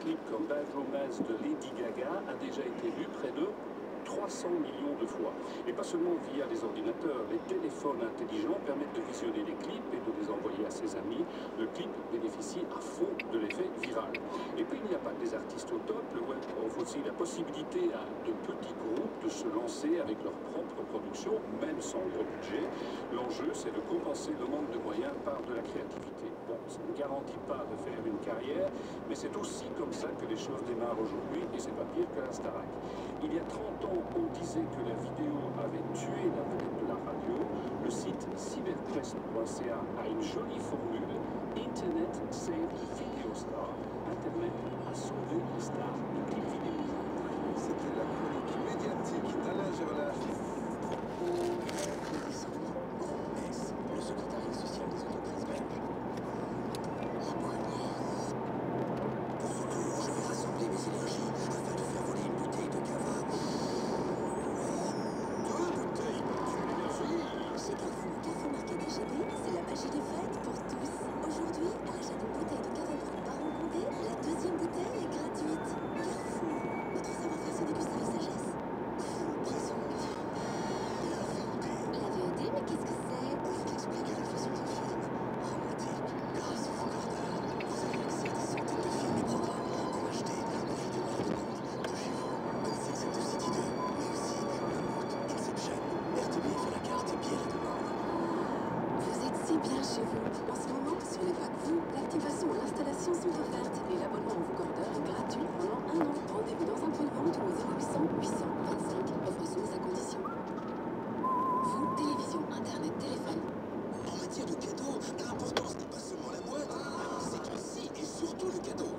clip comme Bad Romance de Lady Gaga a déjà été vu près de 300 millions de fois. Et pas seulement via les ordinateurs, les téléphones intelligents permettent de visionner les clips et de les envoyer à ses amis. Le clip bénéficie à fond de l'effet viral. Et puis il n'y a pas que des artistes au top, le web offre aussi la possibilité à de petits groupes de se lancer avec leur propre production, même sans gros budget. L'enjeu, c'est de compenser le manque de moyens par de la créativité. Bon, ça ne garantit pas de faire une carrière, mais c'est aussi comme ça que les choses démarrent aujourd'hui, et c'est pas pire que la Starac. Il y a 30 ans, on disait que la vidéo avait tué la vedette de la radio. Le site cyberpresse.ca a une jolie formule. Internet save video star. Internet a sauvé les stars de clips vidéo. C'était la chronique médiatique d'Alain Gerlach. Le secrétariat social des entreprises belges. La première. Pour ce tour, je vais rassembler mes énergies afin de faire voler une bouteille de cava. Deux bouteilles. Tu es l'énergie. Chez Carrefour, Carrefour Market HB, c'est la magie des fêtes pour tous. Aujourd'hui, à l'achat d'une bouteille de cava brune Baron Condé, la deuxième bouteille est gratuite. Carrefour, notre savoir-faire se déguste avec sagesse. Disons que... La VOD, mais qu'est-ce que c'est? On va t'expliquer la façon d'un film romantique. Grâce au Focardal, vous avez accès à des centaines de films et programmes en HD, en vidéo à la demande, de chez vous. Ainsi que cette City 2, mais aussi Mammouth, Exception, RTBF à la carte et Bière à demande. Vous êtes si bien chez vous. En ce moment, sur les packs vous, l'activation et l'installation sont offertes et l'abonnement au Vocordeur est gratuit pendant 1 an. Rendez-vous dans un point de vente ou au 0800 825. Offre soumise à condition. Vous, télévision, internet, téléphone. En matière de cadeaux, l'importance n'est pas seulement la boîte, c'est aussi et surtout le cadeau.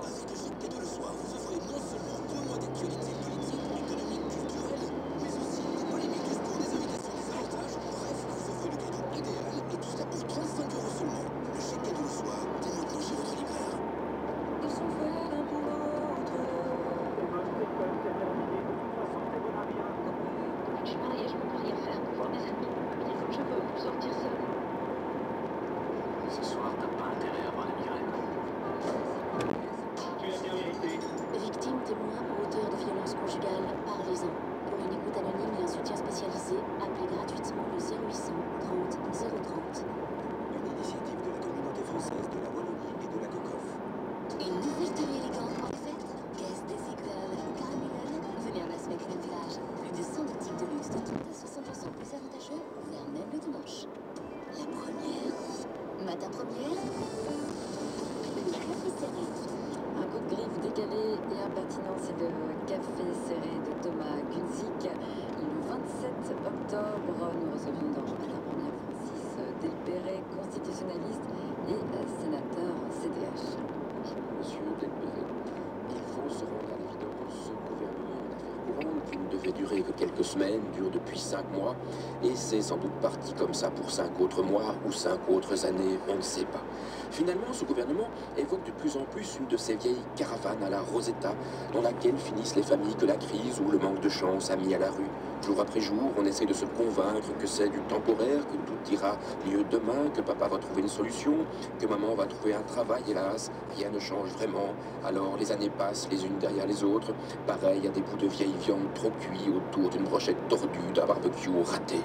Avec le chèque cadeau le soir, vous offrez non seulement 2 mois d'actualité politique, économique, culturelle, mais aussi des polémiques du sport, des invitations, des avantages. Bref, vous offrez le cadeau idéal et tout cela pour 35 € seulement. Le chèque cadeau le soir, dès maintenant chez votre libraire. Ils sont faits l'un pour l'autre. Je suis mariée, je ne peux rien faire pour voir mes amis. Il faut que je veux sortir seule. Ce soir, t'as pas intérêt à avoir la migraine. Tu as bien mérité. Victime, témoin ou auteur de violences conjugales, parlez-en. Pour une écoute anonyme et un soutien spécialisé, appelez gratuitement le 0800 30 030. Une initiative de la communauté française de la Wallonie et de la Cocoff. Une nouvelle tenue élégante parfaite. Caisse des écoles, Caramel. Venez à Las Vegas Village. Plus de 100 boutiques de luxe de 30 à 60% plus avantageux, ouverts même le dimanche. La première. Matin première. Le café serré. Un coup de griffe décalé et impertinent, c'est le café serré de Thomas Gunzik. Le 27 octobre, nous recevions dans la première Francis Delperret, constitutionnaliste et sénateur CDH. Monsieur Delperret, il faut se rendre à l'évidence. Ce gouvernement d'affaires courantes, qui ne devait durer que quelques semaines, dure depuis 5 mois, et c'est sans doute parti comme ça pour 5 autres mois ou 5 autres années, on ne sait pas. Finalement, ce gouvernement évoque de plus en plus une de ces vieilles caravanes à la Rosetta, dans laquelle finissent les familles que la crise ou le manque de chance a mis à la rue. Jour après jour, on essaie de se convaincre que c'est du temporaire, que tout ira mieux demain, que papa va trouver une solution, que maman va trouver un travail, hélas, rien ne change vraiment. Alors les années passent les unes derrière les autres, pareil à des bouts de vieille viande trop cuits autour d'une brochette tordue d'un barbecue raté.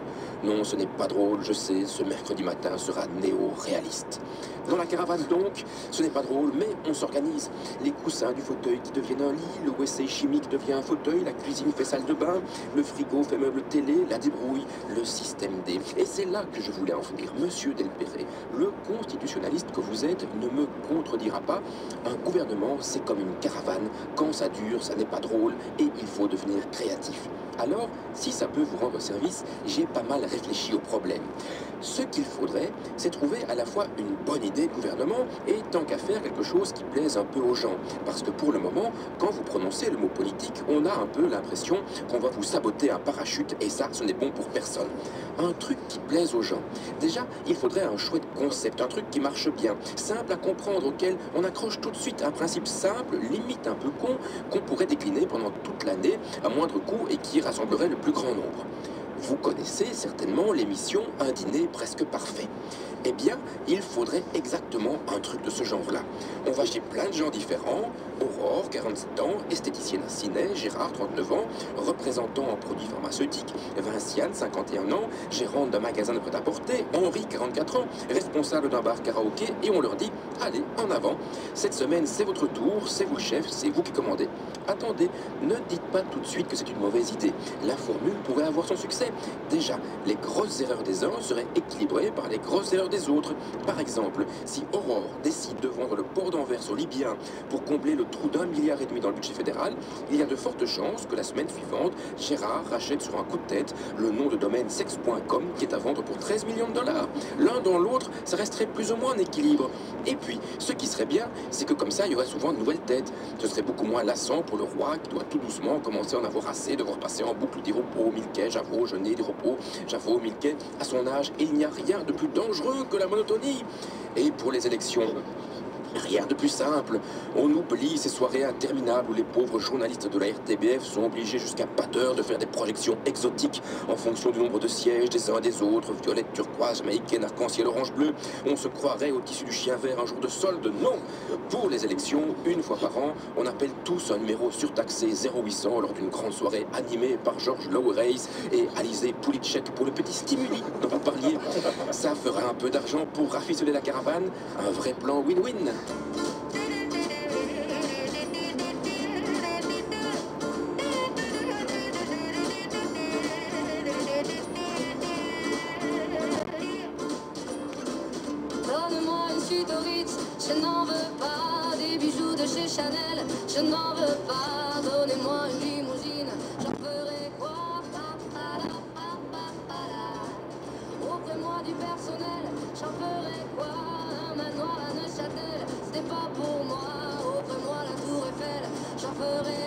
Non, ce n'est pas drôle, je sais, ce mercredi matin sera néo-réaliste. Dans la caravane donc, ce n'est pas drôle, mais on s'organise. Les coussins du fauteuil qui deviennent un lit, le WC chimique devient un fauteuil, la cuisine fait salle de bain, le frigo fait meuble télé, la débrouille, le système D. Et c'est là que je voulais en venir. Monsieur Delperret, le constitutionnaliste que vous êtes ne me contredira pas. Un gouvernement, c'est comme une caravane. Quand ça dure, ça n'est pas drôle et il faut devenir créatif. Alors, si ça peut vous rendre service, j'ai pas mal réfléchi au problème. Ce qu'il faudrait, c'est trouver à la fois une bonne idée de gouvernement et tant qu'à faire quelque chose qui plaise un peu aux gens. Parce que pour le moment, quand vous prononcez le mot politique, on a un peu l'impression qu'on va vous saboter un parachute et ça, ce n'est bon pour personne. Un truc qui plaise aux gens. Déjà, il faudrait un chouette concept, un truc qui marche bien, simple à comprendre, auquel on accroche tout de suite un principe simple, limite un peu con, qu'on pourrait décliner pendant toute l'année à moindre coût et qui rassemblerait le plus grand nombre. Vous connaissez certainement l'émission Un dîner presque parfait. Eh bien, il faudrait exactement un truc de ce genre-là. On va chez plein de gens différents. Aurore, 47 ans, esthéticienne à Ciné, Gérard, 39 ans, représentant en produits pharmaceutiques, Vinciane, 51 ans, gérante d'un magasin de prêt-à-porter, Henri, 44 ans, responsable d'un bar karaoké, et on leur dit, allez, en avant. Cette semaine, c'est votre tour, c'est vous le chef, c'est vous qui commandez. Attendez, ne dites pas tout de suite que c'est une mauvaise idée. La formule pourrait avoir son succès. Déjà, les grosses erreurs des uns seraient équilibrées par les grosses erreurs des autres. Par exemple, si Aurore décide de vendre le port d'Anvers aux Libyens pour combler le trou d'1,5 milliard dans le budget fédéral, il y a de fortes chances que la semaine suivante, Gérard rachète sur un coup de tête le nom de domaine sex.com qui est à vendre pour 13 millions de dollars. L'un dans l'autre, ça resterait plus ou moins en équilibre. Et puis, ce qui serait bien, c'est que comme ça, il y aurait souvent de nouvelles têtes. Ce serait beaucoup moins lassant pour le roi qui doit tout doucement commencer à en avoir assez, devoir passer en boucle des repos, Milquet, Javot, Jeunet, des repos, Javot, Milquet. À son âge, il n'y a rien de plus dangereux que la monotonie. Et pour les élections, rien de plus simple. On oublie ces soirées interminables où les pauvres journalistes de la RTBF sont obligés jusqu'à pas d'heure de faire des projections exotiques en fonction du nombre de sièges des uns des autres, violette, turquoise, jamaïcaine, arc-en-ciel, orange-bleu. On se croirait au tissu du chien vert un jour de solde. Non! Pour les élections, une fois par an, on appelle tous un numéro surtaxé 0800 lors d'une grande soirée animée par Georges Lowereis et Alizé Poulitchek pour le petit stimuli dont vous parliez. Ça fera un peu d'argent pour rafistoler la caravane. Un vrai plan win-win. Donne-moi une suite au Ritz, je n'en veux pas. Des bijoux de chez Chanel, je n'en veux pas. Donnez-moi une limousine, j'en ferai quoi? Offrez-moi du personnel, j'en ferai quoi? Un manoir à Neuchâtel, c'était pas pour moi. Offrez-moi la tour Eiffel, j'en ferai